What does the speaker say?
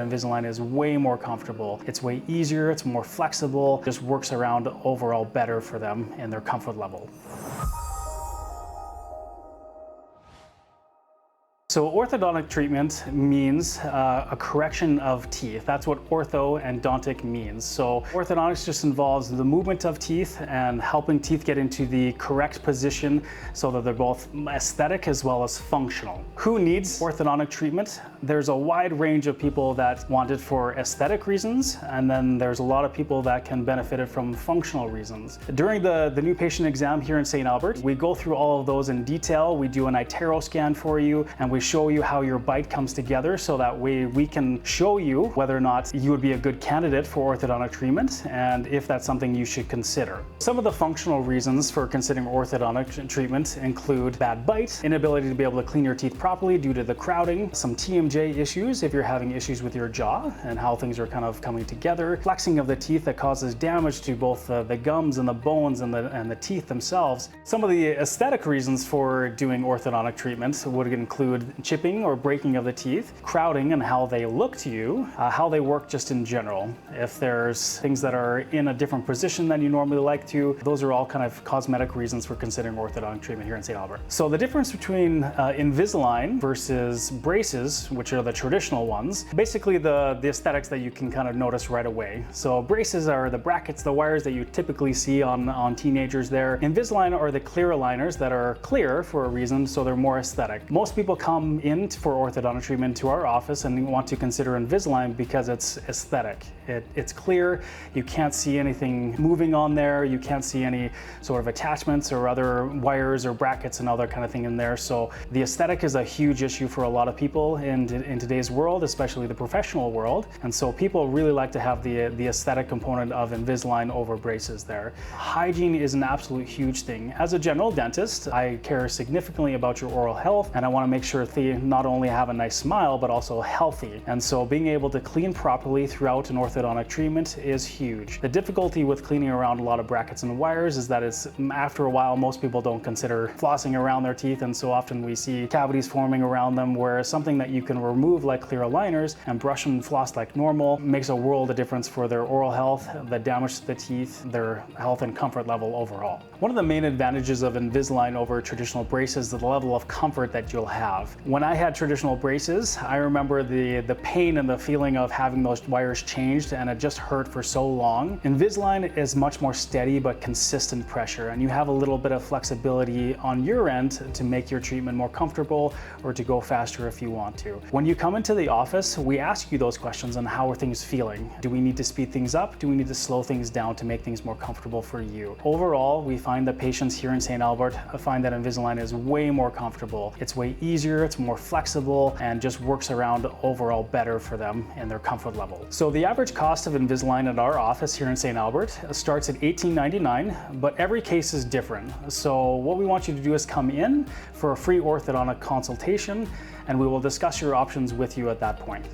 Invisalign is way more comfortable. It's way easier, it's more flexible, just works around overall better for them and their comfort level. So orthodontic treatment means a correction of teeth. That's what ortho and dontic means. So orthodontics just involves the movement of teeth and helping teeth get into the correct position so that they're both aesthetic as well as functional. Who needs orthodontic treatment? There's a wide range of people that want it for aesthetic reasons, and then there's a lot of people that can benefit it from functional reasons. During the new patient exam here in St. Albert, we go through all of those in detail. We do an iTero scan for you, and we show you how your bite comes together, so that way we can show you whether or not you would be a good candidate for orthodontic treatment and if that's something you should consider. Some of the functional reasons for considering orthodontic treatment include bad bite, inability to be able to clean your teeth properly due to the crowding, some TMJ issues if you're having issues with your jaw and how things are kind of coming together, flexing of the teeth that causes damage to both the gums and the bones and the teeth themselves. Some of the aesthetic reasons for doing orthodontic treatments would include chipping or breaking of the teeth, crowding and how they look to you, how they work just in general. If there's things that are in a different position than you normally like to, those are all kind of cosmetic reasons for considering orthodontic treatment here in St. Albert. So the difference between Invisalign versus braces, which are the traditional ones, basically the aesthetics that you can kind of notice right away. So braces are the brackets, the wires that you typically see on teenagers there. Invisalign are the clear aligners that are clear for a reason, so they're more aesthetic. Most people come in for orthodontic treatment to our office and want to consider Invisalign because it's aesthetic. It's clear, you can't see anything moving on there, you can't see any sort of attachments or other wires or brackets and other kind of thing in there. So the aesthetic is a huge issue for a lot of people in today's world, especially the professional world. And so people really like to have the aesthetic component of Invisalign over braces there. Hygiene is an absolute huge thing. As a general dentist, I care significantly about your oral health, and I want to make sure they not only have a nice smile, but also healthy. And so being able to clean properly throughout an orthodontic treatment is huge. The difficulty with cleaning around a lot of brackets and wires is that after a while, most people don't consider flossing around their teeth, and so often we see cavities forming around them, whereas something that you can remove like clear aligners and brush and floss like normal makes a world of difference for their oral health, the damage to the teeth, their health and comfort level overall. One of the main advantages of Invisalign over traditional braces is the level of comfort that you'll have. When I had traditional braces, I remember the pain and the feeling of having those wires changed, and it just hurt for so long. Invisalign is much more steady but consistent pressure, and you have a little bit of flexibility on your end to make your treatment more comfortable or to go faster if you want to. When you come into the office, we ask you those questions on how are things feeling. Do we need to speed things up? Do we need to slow things down to make things more comfortable for you? Overall, we find that patients here in St. Albert find that Invisalign is way more comfortable. It's way easier, it's more flexible, and just works around overall better for them and their comfort level. So the average cost of Invisalign at our office here in St. Albert starts at $18.99, but every case is different. So what we want you to do is come in for a free orthodontic consultation, and we will discuss your options with you at that point.